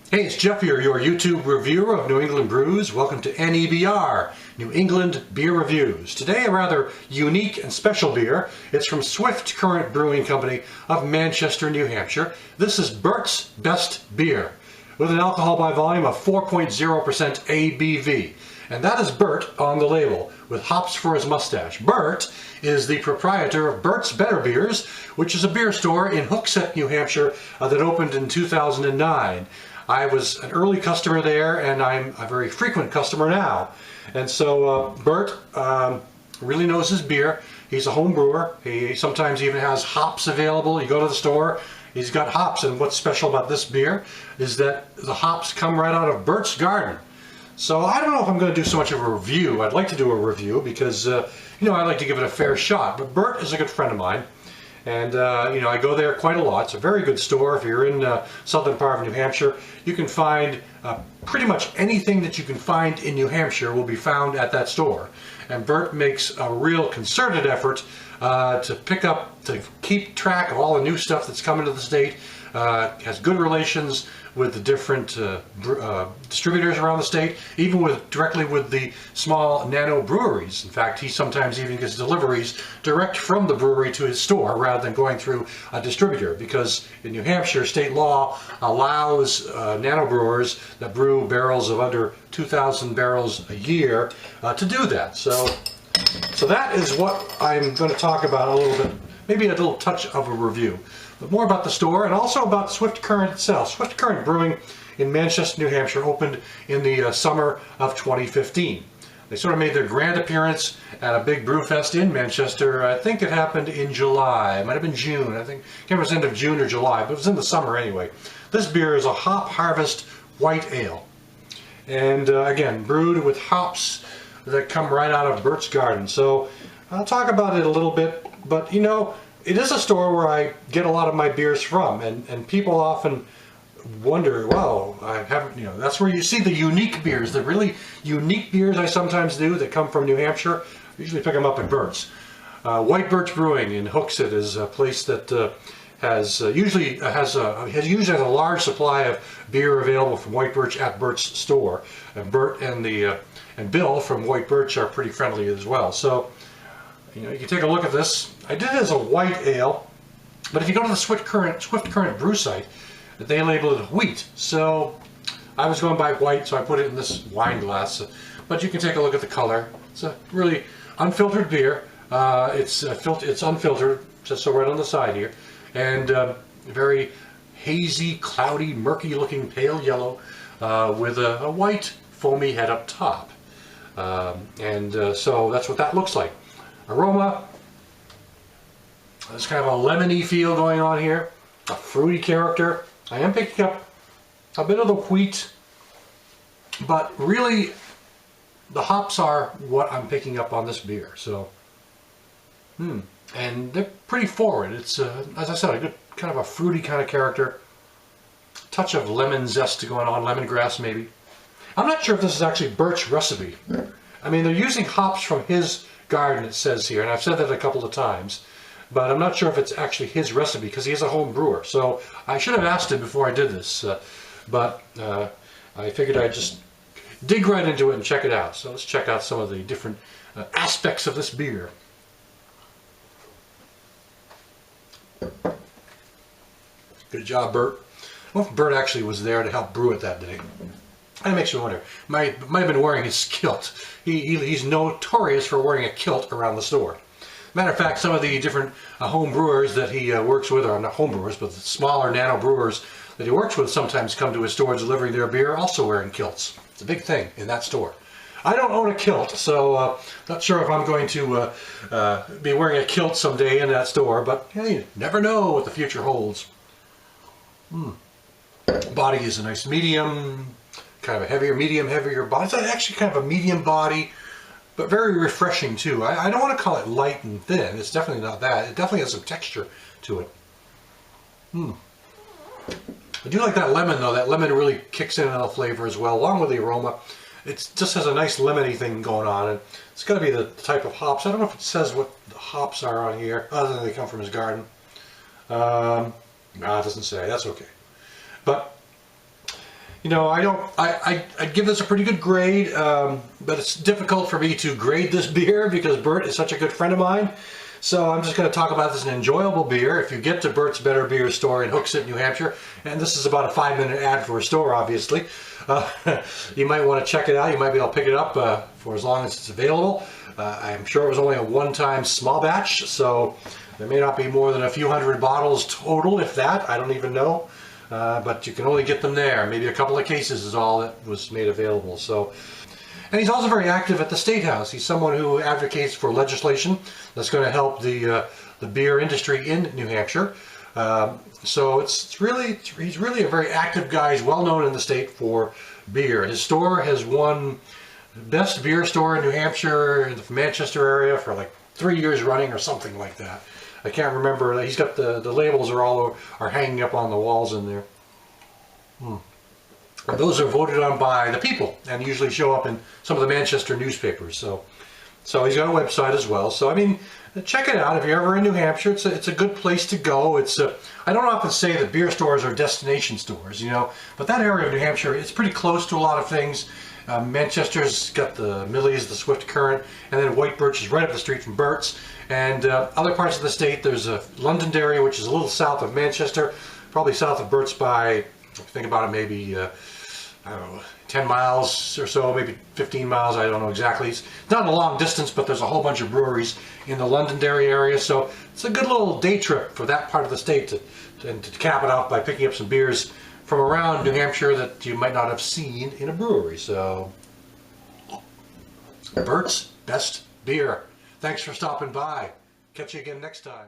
Hey, it's Jeff here, your YouTube reviewer of New England brews. Welcome to NEBR, New England Beer Reviews. Today a rather unique and special beer. It's from Swift Current Brewing Company of Manchester, New Hampshire. This is Bert's Best Beer, with an alcohol by volume of 4.0% ABV. And that is Bert on the label, with hops for his mustache. Bert is the proprietor of Bert's Better Beers, which is a beer store in Hooksett, New Hampshire that opened in 2009. I was an early customer there, and I'm a very frequent customer now. And so Bert really knows his beer. He's a home brewer. He sometimes even has hops available. You go to the store, he's got hops. And what's special about this beer is that the hops come right out of Bert's garden. So I don't know if I'm going to do so much of a review. I'd like to do a review because, I like to give it a fair shot. But Bert is a good friend of mine. And, I go there quite a lot. It's a very good store. If you're in southern part of New Hampshire, you can find pretty much anything that you can find in New Hampshire will be found at that store. And Bert makes a real concerted effort to keep track of all the new stuff that's coming to the state. Has good relations with the different distributors around the state, even directly with the small nano breweries. In fact, he sometimes even gets deliveries direct from the brewery to his store rather than going through a distributor, because in New Hampshire, state law allows nano brewers that brew barrels of under 2,000 barrels a year to do that. So that is what I'm going to talk about a little bit, maybe a little touch of a review. But more about the store and also about Swift Current itself. Swift Current Brewing in Manchester, New Hampshire opened in the summer of 2015. They sort of made their grand appearance at a big brew fest in Manchester. I think it happened in July. It might have been June. I think it was end of June or July, but it was in the summer anyway. This beer is a Hop Harvest White Ale. And again, brewed with hops that come right out of Bert's garden. So I'll talk about it a little bit, but it is a store where I get a lot of my beers from, and people often wonder, well, I haven't, that's where you see the unique beers, the really unique beers I sometimes do that come from New Hampshire. I usually pick them up at Bert's. White Birch Brewing in Hooksett is a place that usually has a large supply of beer available from White Birch at Bert's store. And Bert and Bill from White Birch are pretty friendly as well. So you can take a look at this. I did it as a white ale, but if you go to the Swift Current brew site, they label it wheat. So I was going by white, so I put it in this wine glass. But you can take a look at the color. It's a really unfiltered beer. It's unfiltered, just so right on the side here, and very hazy, cloudy, murky-looking pale yellow with a white foamy head up top. So that's what that looks like. Aroma, there's kind of a lemony feel going on here, a fruity character. I am picking up a bit of the wheat, but really the hops are what I'm picking up on this beer. So, and they're pretty forward. It's, as I said, a good kind of a fruity kind of character. Touch of lemon zest going on, lemongrass maybe. I'm not sure if this is actually Bert's recipe. I mean, they're using hops from his garden, it says here, and I've said that a couple of times, but I'm not sure if it's actually his recipe because he is a home brewer. So I should have asked him before I did this, but I figured I'd just dig right into it and check it out. So let's check out some of the different aspects of this beer. Good job, Bert. I wonder if Bert actually was there to help brew it that day. That makes me wonder. Might have been wearing his kilt. He's notorious for wearing a kilt around the store. Matter of fact, some of the different home brewers that he works with, or not home brewers, but the smaller nano brewers that he works with sometimes come to his store delivering their beer also wearing kilts. It's a big thing in that store. I don't own a kilt, so not sure if I'm going to be wearing a kilt someday in that store, but hey, you never know what the future holds. Body is a nice medium, kind of a heavier body. It's actually kind of a medium body, but very refreshing too. I don't want to call it light and thin. It's definitely not that. It definitely has some texture to it. I do like that lemon though. That lemon really kicks in a flavor as well, along with the aroma. It just has a nice lemony thing going on, and it's got to be the type of hops. I don't know if it says what the hops are on here, other than they come from his garden. No, it doesn't say. That's okay. But You know, I'd give this a pretty good grade, but it's difficult for me to grade this beer because Bert is such a good friend of mine. So I'm just going to talk about this as an enjoyable beer. If you get to Bert's Better Beer store in Hooksett, New Hampshire, and this is about a 5-minute ad for a store, obviously, you might want to check it out. You might be able to pick it up for as long as it's available. I'm sure it was only a one-time small batch, so there may not be more than a few hundred bottles total, if that. I don't even know. But you can only get them there. Maybe a couple of cases is all that was made available. So, and he's also very active at the State House. He's someone who advocates for legislation that's going to help the beer industry in New Hampshire. So he's really a very active guy. He's well known in the state for beer. His store has won best beer store in New Hampshire in the Manchester area for like 3 years running or something like that. I can't remember. He's got the labels are hanging up on the walls in there. And those are voted on by the people and usually show up in some of the Manchester newspapers. So he's got a website as well. So I mean, check it out if you're ever in New Hampshire. It's a good place to go. I don't often say that beer stores are destination stores, you know, but that area of New Hampshire, it's pretty close to a lot of things. Manchester's got the Millie's, the Swift Current, and then White Birch is right up the street from Bert's. And other parts of the state, there's a Londonderry, which is a little south of Manchester, probably south of Bert's by, if you think about it, maybe, I don't know, 10 miles or so, maybe 15 miles, I don't know exactly. It's not a long distance, but there's a whole bunch of breweries in the Londonderry area, so it's a good little day trip for that part of the state to cap it off by picking up some beers from around New Hampshire that you might not have seen in a brewery. So, Bert's Best Beer. Thanks for stopping by. Catch you again next time.